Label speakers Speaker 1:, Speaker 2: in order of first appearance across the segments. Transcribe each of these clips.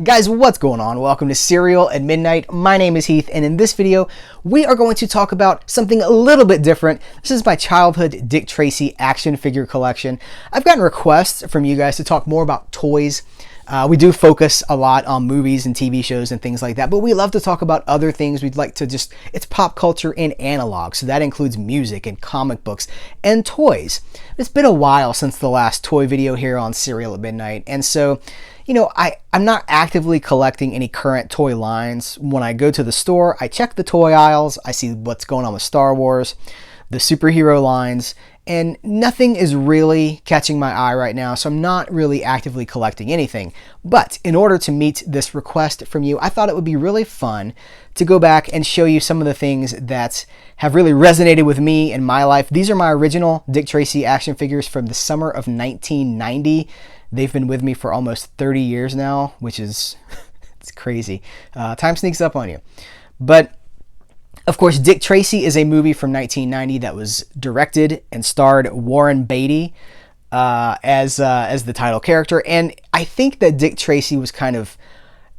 Speaker 1: Guys, what's going on? Welcome to Cereal at Midnight. My name is Heath, and in this video, we are going to talk about something a little bit different. This is my childhood Dick Tracy action figure collection. I've gotten requests from you guys to talk more about toys. We do focus a lot on movies and TV shows and things like that, but we love to talk about other things. We'd like to it's pop culture and analog, so that includes music and comic books and toys. It's been a while since the last toy video here on Cereal at Midnight, and so I'm not actively collecting any current toy lines. When I go to the store, I check the toy aisles, I see what's going on with Star Wars, the superhero lines, and nothing is really catching my eye right now, so I'm not really actively collecting anything. But in order to meet this request from you, I thought it would be really fun to go back and show you some of the things that have really resonated with me in my life. These are my original Dick Tracy action figures from the summer of 1990. They've been with me for almost 30 years now, which is it's crazy. Time sneaks up on you. But of course, Dick Tracy is a movie from 1990 that was directed and starred Warren Beatty as the title character. And I think that Dick Tracy was kind of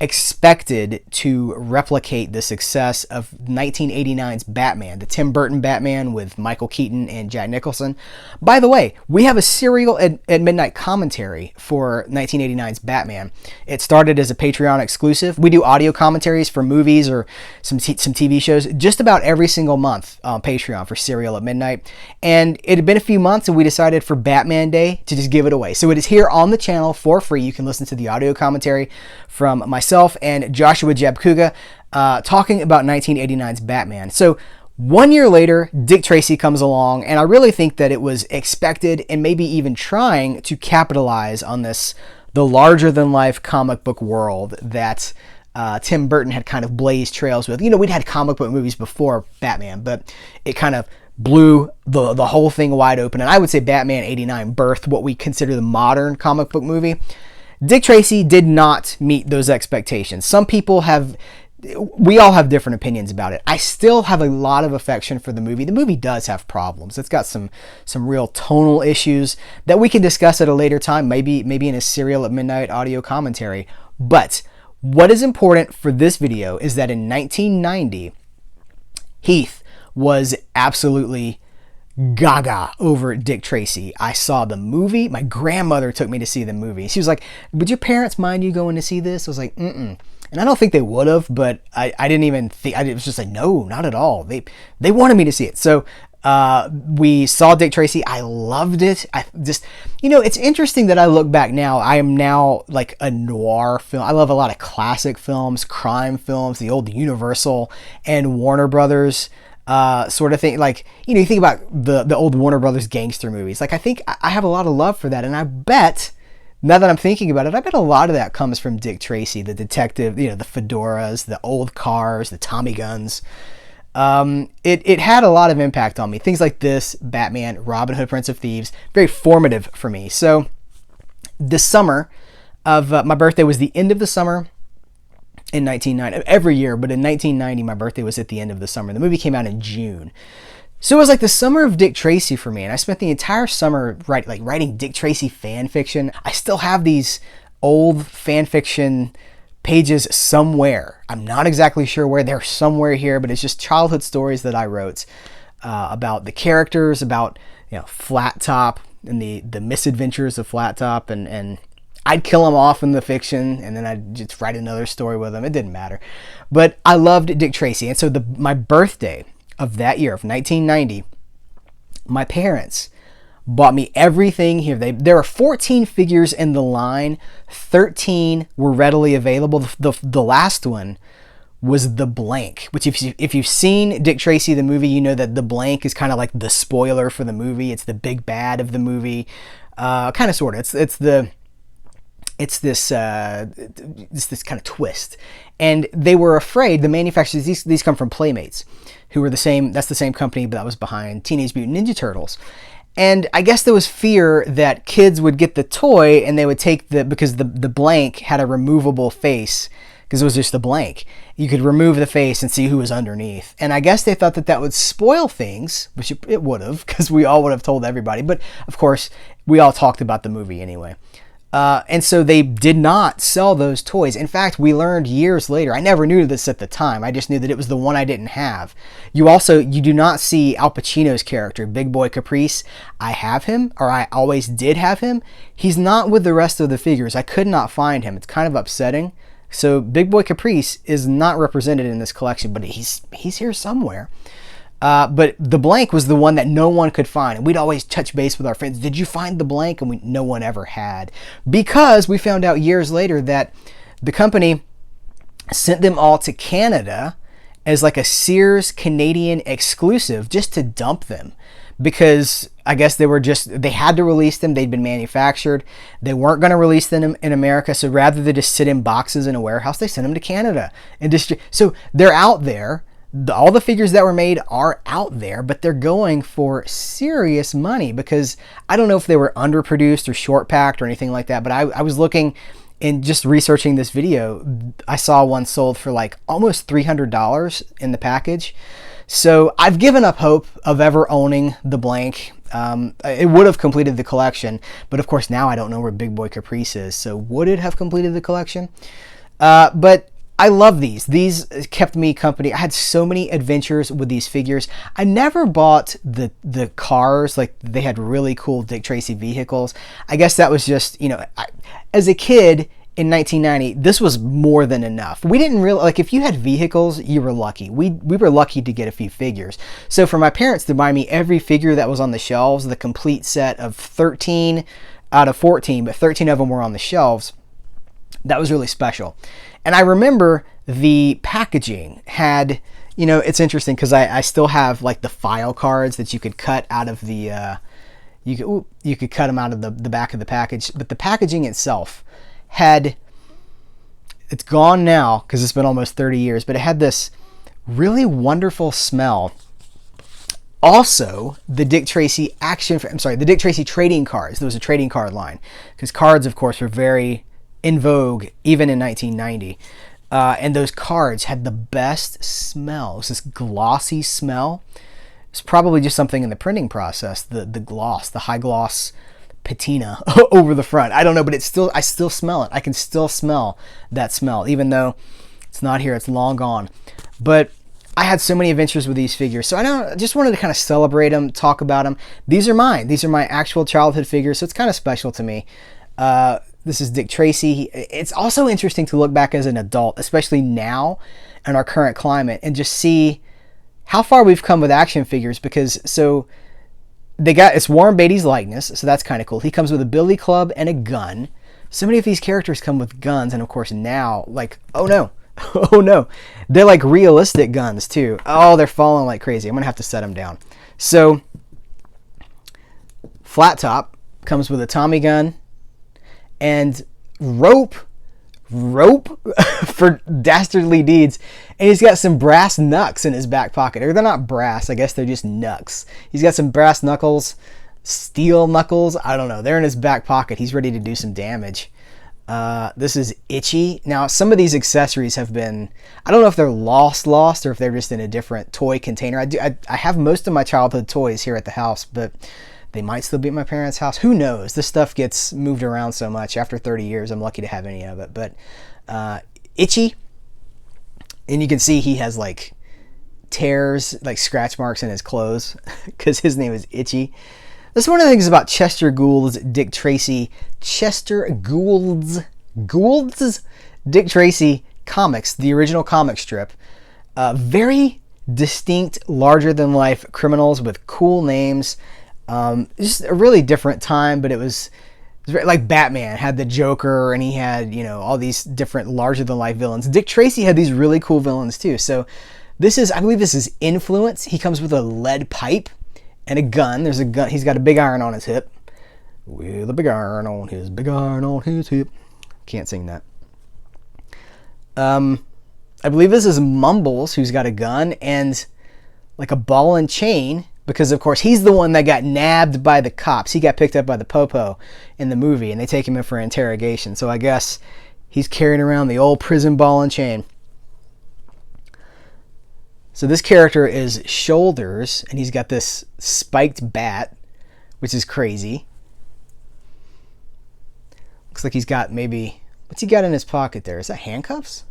Speaker 1: expected to replicate the success of 1989's Batman, the Tim Burton Batman with Michael Keaton and Jack Nicholson. By the way, we have a Cereal at Midnight commentary for 1989's Batman. It started as a Patreon exclusive. We do audio commentaries for movies or some TV shows just about every single month on Patreon for Cereal at Midnight. And it had been a few months and we decided for Batman Day to just give it away. So it is here on the channel for free. You can listen to the audio commentary from myself and Joshua Jabkuga talking about 1989's Batman. So 1 year later, Dick Tracy comes along, and I really think that it was expected and maybe even trying to capitalize on the larger-than-life comic book world that Tim Burton had kind of blazed trails with. We'd had comic book movies before Batman, but it kind of blew the whole thing wide open, and I would say Batman 89 birthed what we consider the modern comic book movie. Dick Tracy did not meet those expectations. We all have different opinions about it. I still have a lot of affection for the movie. The movie does have problems. It's got some real tonal issues that we can discuss at a later time, maybe in a Cereal at Midnight audio commentary. But what is important for this video is that in 1990, Heath was absolutely gaga over Dick Tracy. I saw the movie. My grandmother took me to see the movie. She was like, would your parents mind you going to see this? I was like, mm-mm. And I don't think they would have, but I didn't even think, it was just like, no, not at all. They wanted me to see it. So we saw Dick Tracy. I loved it. It's interesting that I look back now. I am now like a noir film. I love a lot of classic films, crime films, the old Universal and Warner Brothers sort of thing. Like, you think about the old Warner Brothers gangster movies. Like, I think I have a lot of love for that. And I bet, now that I'm thinking about it, I bet a lot of that comes from Dick Tracy, the detective, the fedoras, the old cars, the Tommy guns. It had a lot of impact on me. Things like this, Batman, Robin Hood, Prince of Thieves, very formative for me. So the summer of my birthday was the end of the summer in 1990, every year, but in 1990, my birthday was at the end of the summer. The movie came out in June. So it was like the summer of Dick Tracy for me, and I spent the entire summer writing Dick Tracy fan fiction. I still have these old fan fiction pages somewhere. I'm not exactly sure where. They're somewhere here, but it's just childhood stories that I wrote about the characters, about Flat Top and the misadventures of Flat Top, and I'd kill him off in the fiction, and then I'd just write another story with him. It didn't matter. But I loved Dick Tracy. And so my birthday of that year, of 1990, my parents bought me everything here. There are 14 figures in the line. 13 were readily available. The last one was the blank, which if you've seen Dick Tracy, the movie, you know that the blank is kind of like the spoiler for the movie. It's the big bad of the movie. Kind of, sort of. It's this kind of twist, and they were afraid. The manufacturers, these come from Playmates, who were that's the same company that was behind Teenage Mutant Ninja Turtles. And I guess there was fear that kids would get the toy and they would take because the blank had a removable face, because it was just a blank. You could remove the face and see who was underneath. And I guess they thought that would spoil things, which it would have, because we all would have told everybody. But of course, we all talked about the movie anyway. And so they did not sell those toys. In fact, we learned years later, I never knew this at the time, I just knew that it was the one I didn't have. You do not see Al Pacino's character, Big Boy Caprice. I have him, or I always did have him. He's not with the rest of the figures. I could not find him. It's kind of upsetting. So Big Boy Caprice is not represented in this collection, but he's here somewhere. But the blank was the one that no one could find. And we'd always touch base with our friends. Did you find the blank? And no one ever had. Because we found out years later that the company sent them all to Canada as like a Sears Canadian exclusive just to dump them. Because I guess they had to release them. They'd been manufactured. They weren't going to release them in America. So rather than just sit in boxes in a warehouse, they sent them to Canada. So they're out there. All the figures that were made are out there, but they're going for serious money because I don't know if they were underproduced or short packed or anything like that, but I was looking and just researching this video. I saw one sold for like almost $300 in the package. So I've given up hope of ever owning the blank. It would have completed the collection, but of course now I don't know where Big Boy Caprice is. So would it have completed the collection? But I love these. These kept me company. I had so many adventures with these figures. I never bought the cars. Like, they had really cool Dick Tracy vehicles. I guess that was just, as a kid in 1990, this was more than enough. We didn't really, like, if you had vehicles, you were lucky. We were lucky to get a few figures. So for my parents to buy me every figure that was on the shelves, the complete set of 13 out of 14, but 13 of them were on the shelves, that was really special. And I remember the packaging had, it's interesting because I still have like the file cards that you could cut out of the, you could cut them out of the back of the package. But the packaging itself it's gone now because it's been almost 30 years, but it had this really wonderful smell. Also, the Dick Tracy the Dick Tracy trading cards. There was a trading card line because cards, of course, were very in vogue even in 1990, and those cards had the best smell. It was this glossy smell. It's probably just something in the printing process, the gloss, the high gloss patina over the front. I don't know, but I still smell it. I can still smell that smell, even though it's not here, it's long gone. But I had so many adventures with these figures, so I just wanted to kind of celebrate them, talk about them. These are mine. These are my actual childhood figures, so it's kind of special to me. This is Dick Tracy. It's also interesting to look back as an adult, especially now in our current climate, and just see how far we've come with action figures. Because it's Warren Beatty's likeness, so that's kind of cool. He comes with a billy club and a gun. So many of these characters come with guns, and of course now, like, oh no, oh no, they're like realistic guns too. Oh, they're falling like crazy. I'm gonna have to set them down. So Flat Top comes with a Tommy gun and rope for dastardly deeds, and he's got some brass knucks in his back pocket. Or they're not brass, I guess they're just knucks. He's got some brass knuckles, steel knuckles, I don't know, they're in his back pocket. He's ready to do some damage. This is Itchy. Now, some of these accessories have been, I don't know if they're lost or if they're just in a different toy container. I have most of my childhood toys here at the house, but they might still be at my parents' house. Who knows? This stuff gets moved around so much. After 30 years, I'm lucky to have any of it. But Itchy, and you can see he has like tears, like scratch marks in his clothes because his name is Itchy. That's one of the things about Chester Gould's Dick Tracy. Chester Gould's Dick Tracy comics, the original comic strip. Very distinct, larger-than-life criminals with cool names. Just a really different time, but it was very, like Batman had the Joker, and he had, all these different larger-than-life villains. Dick Tracy had these really cool villains too. So I believe this is Influence. He comes with a lead pipe and a gun. There's a gun. He's got a big iron on his hip. With a big iron on his hip. Can't sing that. I believe this is Mumbles, who's got a gun and like a ball and chain, because of course he's the one that got nabbed by the cops. He got picked up by the Popo in the movie, and they take him in for interrogation. So I guess he's carrying around the old prison ball and chain. So this character is Shoulders, and he's got this spiked bat, which is crazy. Looks like he's got maybe, what's he got in his pocket there? Is that handcuffs?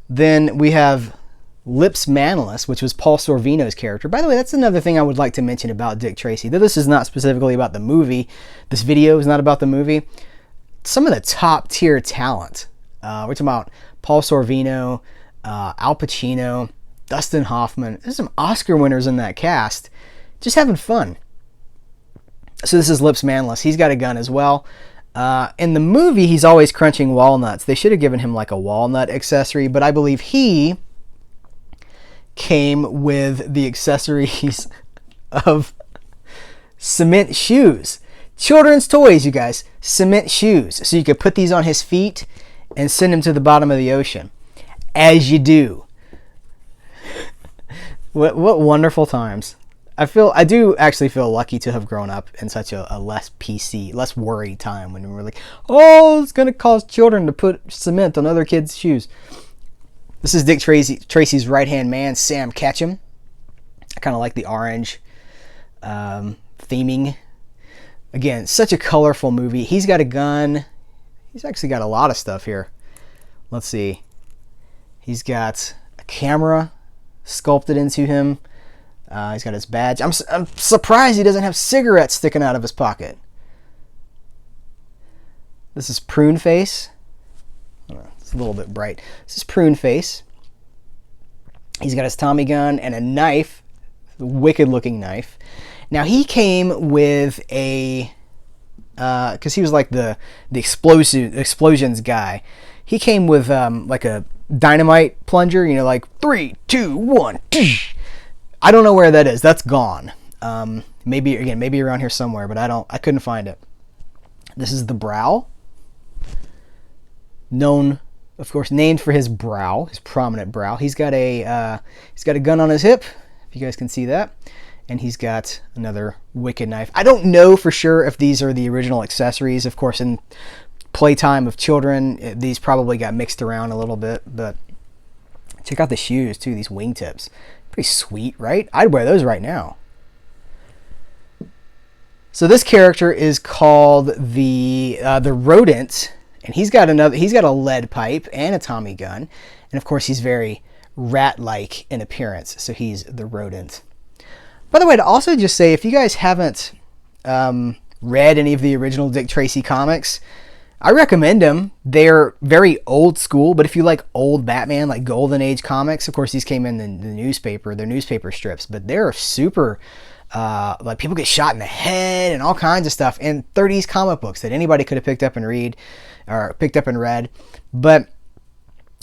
Speaker 1: Then we have Lips Manless, which was Paul Sorvino's character. By the way, that's another thing I would like to mention about Dick Tracy. Though this is not specifically about the movie, this video is not about the movie, some of the top tier talent. We're talking about Paul Sorvino, Al Pacino, Dustin Hoffman. There's some Oscar winners in that cast. Just having fun. So this is Lips Manless. He's got a gun as well. In the movie, he's always crunching walnuts. They should have given him like a walnut accessory, but I believe he came with the accessories of cement shoes. Children's toys, you guys. Cement shoes. So you could put these on his feet and send him to the bottom of the ocean. As you do. What wonderful times. I do actually feel lucky to have grown up in such a less PC, less worried time when we were like, oh, it's going to cause children to put cement on other kids' shoes. This is Dick Tracy's right-hand man, Sam Ketchum. I kind of like the orange theming. Again, such a colorful movie. He's got a gun. He's actually got a lot of stuff here. Let's see. He's got a camera sculpted into him. He's got his badge. I'm surprised he doesn't have cigarettes sticking out of his pocket. This is Prune Face. It's a little bit bright. This is Prune Face. He's got his Tommy gun and a knife, a wicked looking knife. Now he came with a, because he was like the explosions guy. He came with like a dynamite plunger, you know, like 3, 2, 1. I don't know where that is. That's gone. Maybe around here somewhere, but I couldn't find it. This is the Brow. Known, of course, named for his brow, his prominent brow. He's got a gun on his hip, if you guys can see that. And he's got another wicked knife. I don't know for sure if these are the original accessories. Of course, in playtime of children, these probably got mixed around a little bit, but check out the shoes too, these wingtips. Pretty sweet, right? I'd wear those right now. So this character is called the Rodent, and he's got a lead pipe and a Tommy gun, and of course he's very rat-like in appearance, so he's the Rodent. By the way, to also just say, if you guys haven't read any of the original Dick Tracy comics, I recommend them. They're very old school, but if you like old Batman, like Golden Age comics, of course these came in the newspaper, they're newspaper strips, but they're super, like people get shot in the head and all kinds of stuff in 30s comic books that anybody could have picked up and read, but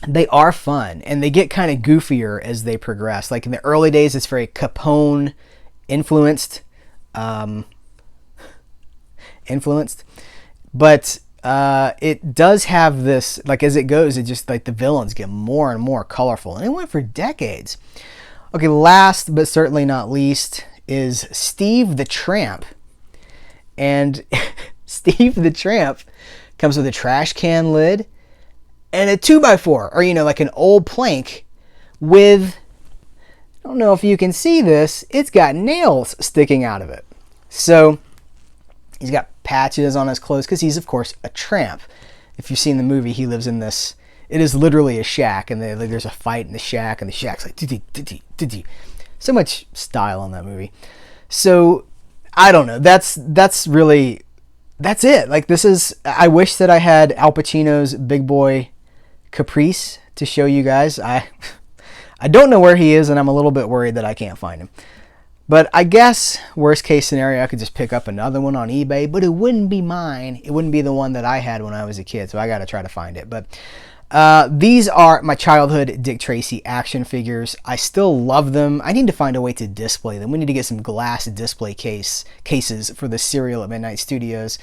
Speaker 1: they are fun, and they get kind of goofier as they progress. Like in the early days, it's very Capone influenced, but it does have this, like as it goes, it just like the villains get more and more colorful, and it went for decades. Okay, last but certainly not least is Steve the Tramp. And Steve the Tramp comes with a trash can lid and a 2x4, or you know, like an old plank with, I don't know if you can see this, it's got nails sticking out of it. So he's got patches on his clothes because he's, of course, a tramp. If you've seen the movie, he lives in this, it is literally a shack, and there's a fight in the shack, and the shack's like, so much style in that movie. So, I don't know, that's it. Like, this is, I wish that I had Al Pacino's Big Boy Caprice to show you guys. I don't know where he is, and I'm a little bit worried that I can't find him. But I guess, worst case scenario, I could just pick up another one on eBay, but it wouldn't be mine. It wouldn't be the one that I had when I was a kid, so I got to try to find it. But these are my childhood Dick Tracy action figures. I still love them. I need to find a way to display them. We need to get some glass display cases for the Serial at Midnight Studios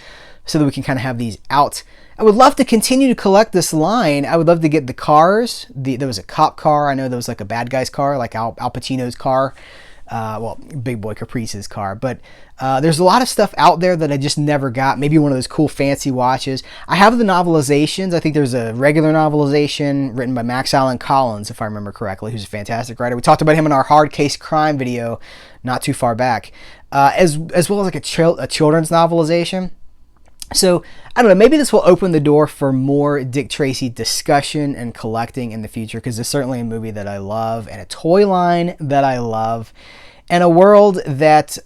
Speaker 1: so that we can kind of have these out. I would love to continue to collect this line. I would love to get the cars. There was a cop car. I know there was like a bad guy's car, like Al Pacino's car. Well, Big Boy Caprice's car, but there's a lot of stuff out there that I just never got. Maybe one of those cool fancy watches. I have the novelizations. I think there's a regular novelization written by Max Allan Collins, if I remember correctly, who's a fantastic writer. We talked about him in our Hard Case Crime video not too far back. as well as like a children's novelization. So, I don't know, maybe this will open the door for more Dick Tracy discussion and collecting in the future, because it's certainly a movie that I love, and a toy line that I love, and a world that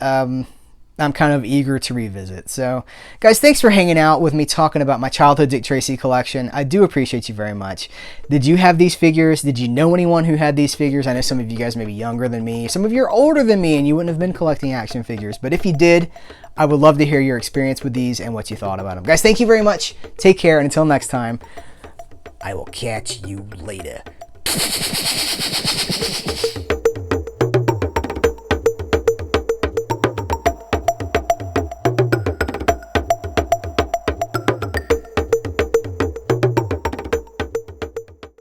Speaker 1: I'm kind of eager to revisit. So, guys, thanks for hanging out with me talking about my childhood Dick Tracy collection. I do appreciate you very much. Did you have these figures? Did you know anyone who had these figures? I know some of you guys may be younger than me. Some of you are older than me, and you wouldn't have been collecting action figures. But if you did, I would love to hear your experience with these and what you thought about them. Guys, thank you very much. Take care, and until next time, I will catch you later.